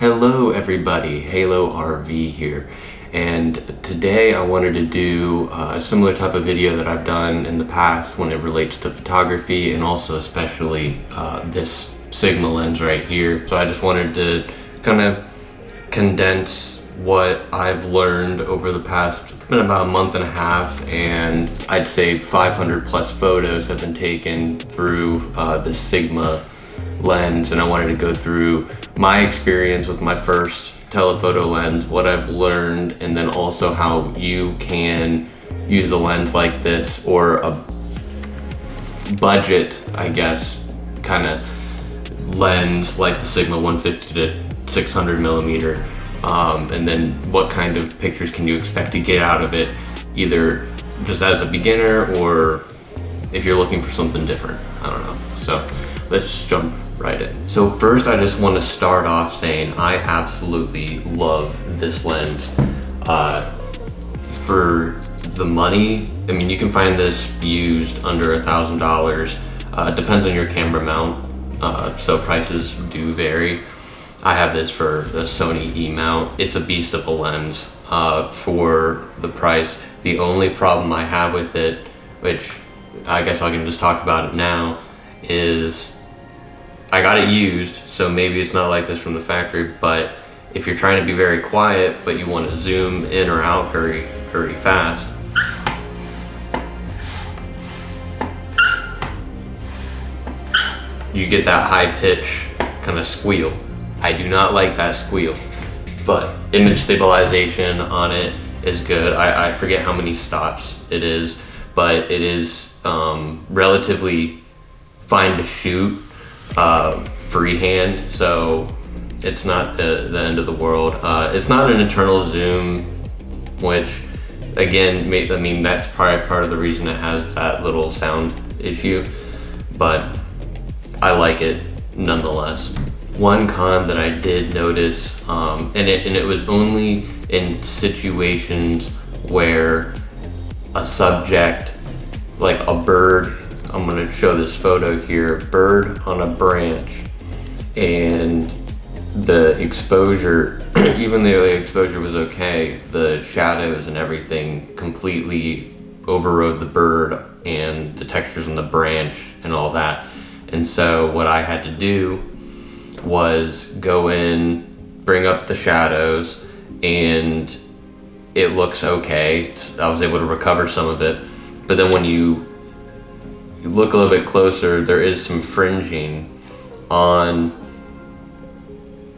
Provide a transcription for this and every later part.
Hello everybody, HaloRV here, and today I wanted to do a similar type of video that I've done in the past when it relates to photography and also especially this Sigma lens right here. So I just wanted to kind of condense what I've learned over the past, it's been about a month and a half, and I'd say 500 plus photos have been taken through this Sigma lens, and I wanted to go through my experience with my first telephoto lens, what I've learned, and then also how you can use a lens like this or a budget, I guess, kind of lens like the Sigma 150 to 600 millimeter, and then what kind of pictures can you expect to get out of it, either just as a beginner or if you're looking for something different. I don't know. So let's jump right in. So first, I just want to start off saying I absolutely love this lens. For the money, I mean, you can find this used under $1,000. Depends on your camera mount, so prices do vary. I have this for the Sony E mount. It's a beast of a lens for the price. The only problem I have with it, which I guess I can just talk about it now, is I got it used, so maybe it's not like this from the factory, but if you're trying to be very quiet but you want to zoom in or out very, very fast, you get that high pitch kind of squeal. I do not like that squeal, but image stabilization on it is good. I forget how many stops it is, but it is relatively fine to shoot freehand, so it's not the end of the world. It's not an internal zoom, which again, I mean, that's probably part of the reason it has that little sound issue, but I like it nonetheless. One con that I did notice, and it was only in situations where a subject, like a bird, I'm gonna show this photo here, bird on a branch, and the exposure, even though the exposure was okay, the shadows and everything completely overrode the bird and the textures on the branch and all that. And so what I had to do was go in, bring up the shadows, and it looks okay. I was able to recover some of it, but then when you look a little bit closer, there is some fringing on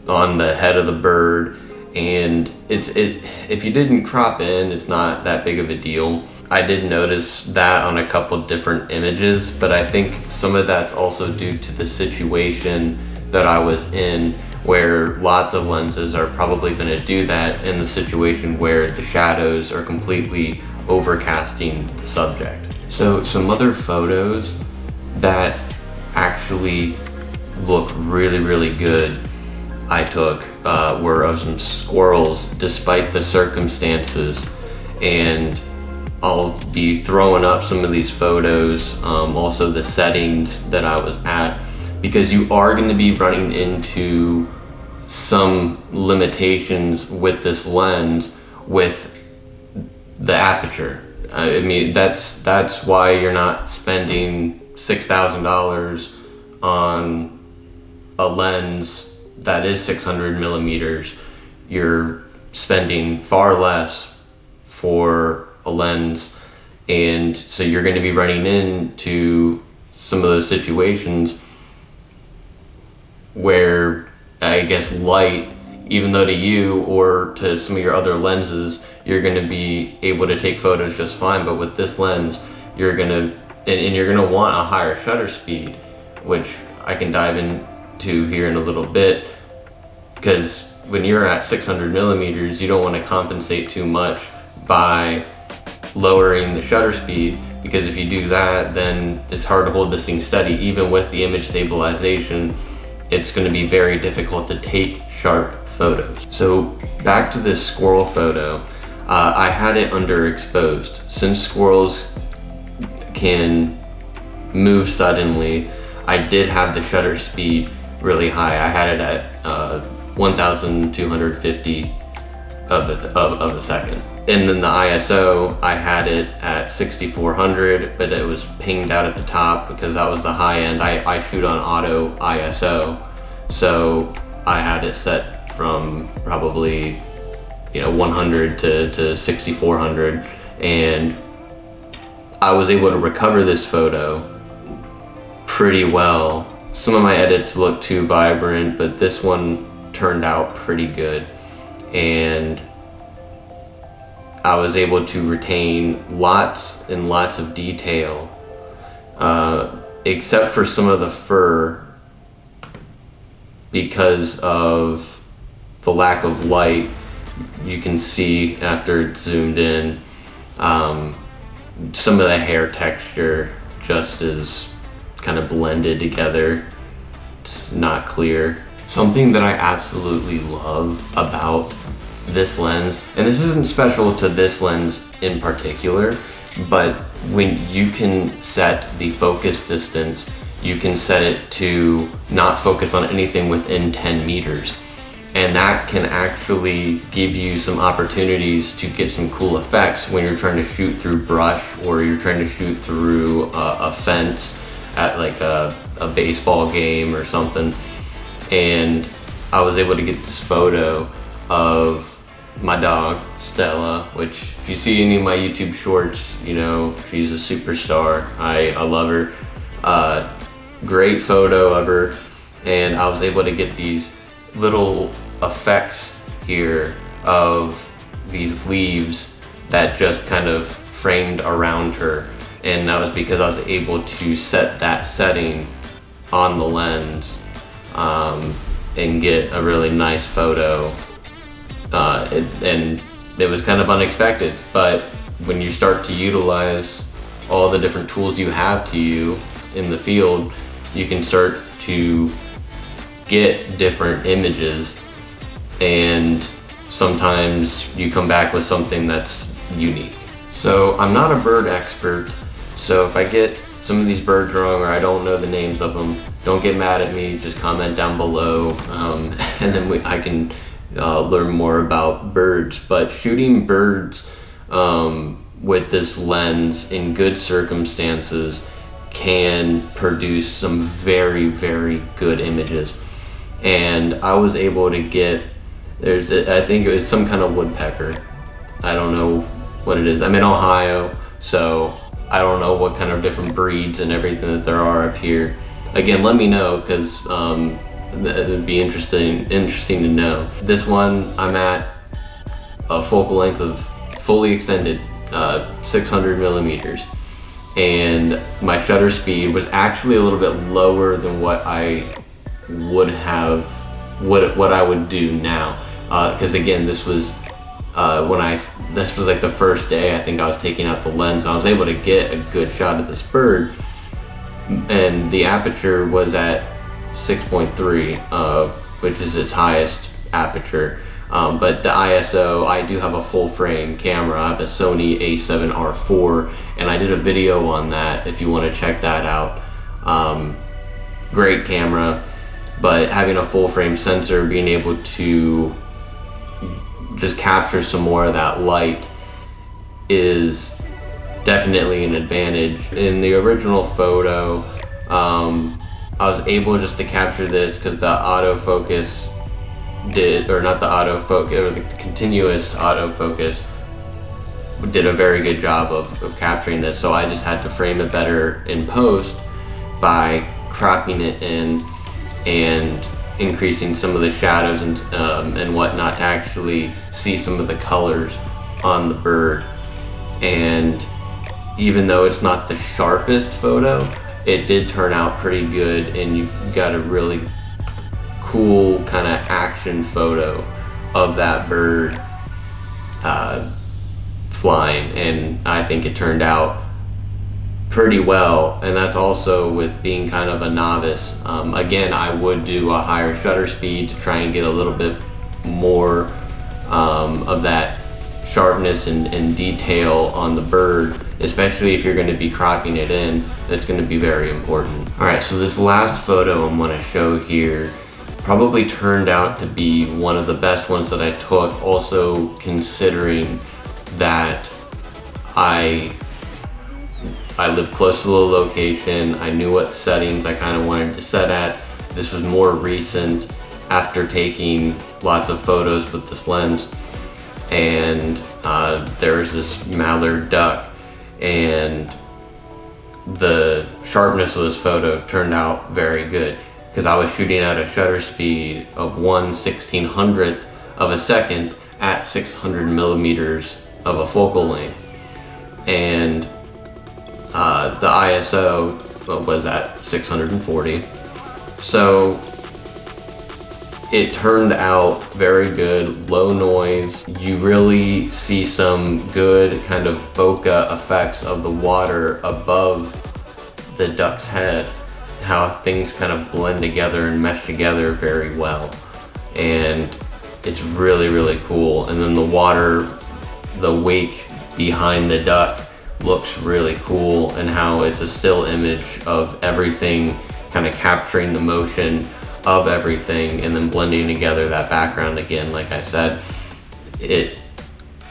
the head of the bird, and if you didn't crop in, it's not that big of a deal. I did notice that on a couple different images, but I think some of that's also due to the situation that I was in, where lots of lenses are probably going to do that in the situation where the shadows are completely overcasting the subject. So some other photos that actually look really, really good I took were of some squirrels despite the circumstances, and I'll be throwing up some of these photos, also the settings that I was at, because you are going to be running into some limitations with this lens with the aperture. I mean, that's why you're not spending $6,000 on a lens that is 600 millimeters. You're spending far less for a lens, and so you're going to be running into some of those situations where, I guess, light, even though to you or to some of your other lenses, you're going to be able to take photos just fine, but with this lens, you're going to, and you're going to want a higher shutter speed, which I can dive into here in a little bit, because when you're at 600 millimeters, you don't want to compensate too much by lowering the shutter speed, because if you do that, then it's hard to hold this thing steady. Even with the image stabilization, it's going to be very difficult to take sharp photos. So back to this squirrel photo, I had it underexposed. Since squirrels can move suddenly, I did have the shutter speed really high. I had it at 1250 of a second. And then the ISO, I had it at 6400, but it was pinged out at the top because that was the high end. I shoot on auto ISO, so I had it set from probably 100 to 6400, and I was able to recover this photo pretty well. Some of my edits look too vibrant, but this one turned out pretty good, and I was able to retain lots and lots of detail, except for some of the fur, because of the lack of light. You can see after it's zoomed in, some of the hair texture just is kind of blended together. It's not clear. Something that I absolutely love about this lens, and this isn't special to this lens in particular, but when you can set the focus distance, you can set it to not focus on anything within 10 meters. And that can actually give you some opportunities to get some cool effects when you're trying to shoot through brush, or you're trying to shoot through a fence at like a baseball game or something. And I was able to get this photo of my dog, Stella, which if you see any of my YouTube shorts, she's a superstar. I love her. Great photo of her. And I was able to get these little effects here of these leaves that just kind of framed around her, and that was because I was able to set that setting on the lens and get a really nice photo, and it was kind of unexpected, but when you start to utilize all the different tools you have to you in the field, you can start to get different images, and sometimes you come back with something that's unique. So I'm not a bird expert, so if I get some of these birds wrong or I don't know the names of them, don't get mad at me, just comment down below, and then I can learn more about birds. But shooting birds with this lens in good circumstances can produce some very, very good images. And I was able to get, I think it was some kind of woodpecker. I don't know what it is. I'm in Ohio, so I don't know what kind of different breeds and everything that there are up here. Again, let me know, because it would be interesting to know. This one, I'm at a focal length of fully extended 600 millimeters. And my shutter speed was actually a little bit lower than what I would have, what I would do now, because again, this was this was like the first day I think I was taking out the lens. I was able to get a good shot of this bird, and the aperture was at 6.3, which is its highest aperture. But the ISO, I do have a full frame camera. I have a Sony a7R4, and I did a video on that if you want to check that out. Great camera, but having a full frame sensor, being able to just capture some more of that light is definitely an advantage. In the original photo, I was able just to capture this because the autofocus or the continuous autofocus did a very good job of capturing this. So I just had to frame it better in post by cropping it in and increasing some of the shadows and whatnot to actually see some of the colors on the bird. And even though it's not the sharpest photo, it did turn out pretty good, and you got a really cool kind of action photo of that bird flying, and I think it turned out pretty well. And that's also with being kind of a novice. Again, I would do a higher shutter speed to try and get a little bit more of that sharpness and detail on the bird, especially if you're going to be cropping it in. That's going to be very important. All right, so this last photo I'm going to show here probably turned out to be one of the best ones that I took, also considering that I lived close to the location. I knew what settings I kind of wanted to set at. This was more recent after taking lots of photos with this lens. And there was this mallard duck, and the sharpness of this photo turned out very good because I was shooting at a shutter speed of 1/1600th of a second at 600 millimeters of a focal length, and the ISO was at 640. So it turned out very good, low noise. You really see some good kind of bokeh effects of the water above the duck's head, how things kind of blend together and mesh together very well. And it's really, really cool. And then the water, the wake behind the duck looks really cool, and how it's a still image of everything, kind of capturing the motion of everything and then blending together that background again. Like I said, it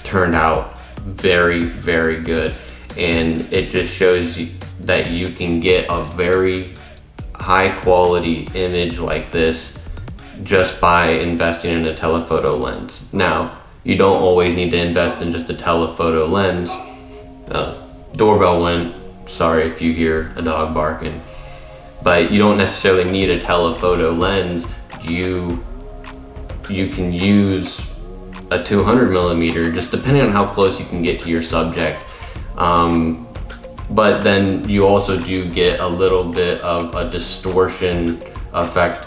turned out very, very good, and it just shows you that you can get a very high quality image like this just by investing in a telephoto lens. Now, you don't always need to invest in just a telephoto lens. Doorbell went, sorry if you hear a dog barking. But you don't necessarily need a telephoto lens. You can use a 200 millimeter, just depending on how close you can get to your subject. But then you also do get a little bit of a distortion effect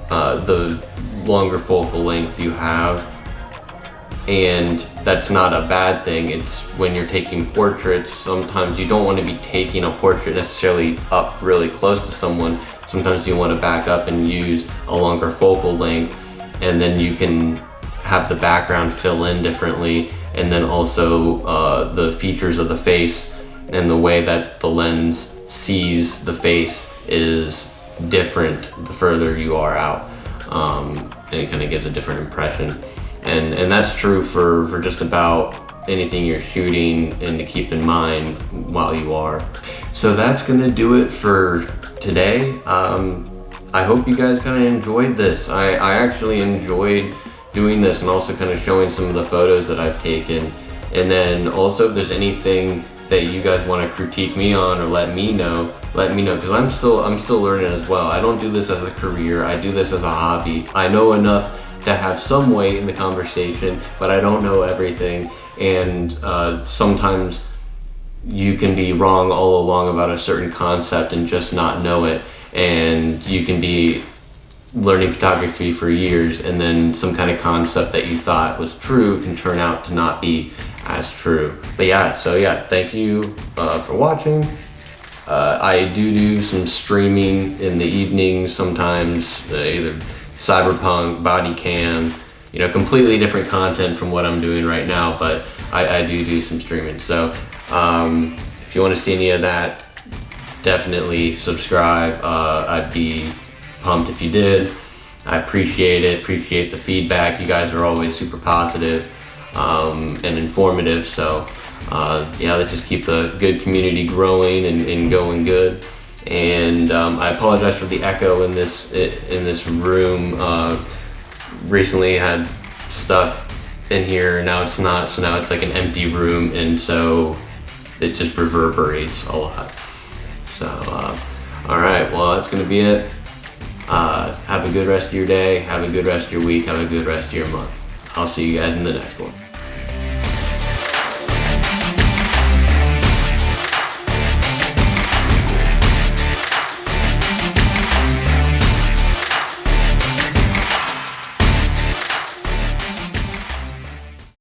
the longer focal length you have. And that's not a bad thing. It's when you're taking portraits, sometimes you don't want to be taking a portrait necessarily up really close to someone. Sometimes you want to back up and use a longer focal length, and then you can have the background fill in differently, and then also the features of the face and the way that the lens sees the face is different the further you are out, and it kind of gives a different impression. And that's true for just about anything you're shooting, and to keep in mind while you are. So that's gonna do it for today. I hope you guys kind of enjoyed this. I actually enjoyed doing this, and also kind of showing some of the photos that I've taken. And then also, if there's anything that you guys want to critique me on or let me know, because I'm still learning as well. I don't do this as a career, I do this as a hobby. I know enough to have some weight in the conversation, but I don't know everything. And sometimes you can be wrong all along about a certain concept and just not know it. And you can be learning photography for years, and then some kind of concept that you thought was true can turn out to not be as true. But yeah, so yeah, thank you for watching. I do some streaming in the evenings sometimes, either cyberpunk, body cam, completely different content from what I'm doing right now, but I do some streaming. So if you want to see any of that, definitely subscribe. I'd be pumped if you did. I appreciate it, appreciate the feedback. You guys are always super positive and informative, so yeah, let's just keep the good community growing and going good. And I apologize for the echo in this room. Recently had stuff in here, and now it's not, so now it's like an empty room, and so it just reverberates a lot. So all right, well, that's gonna be it. Have a good rest of your day, have a good rest of your week, have a good rest of your month. I'll see you guys in the next one.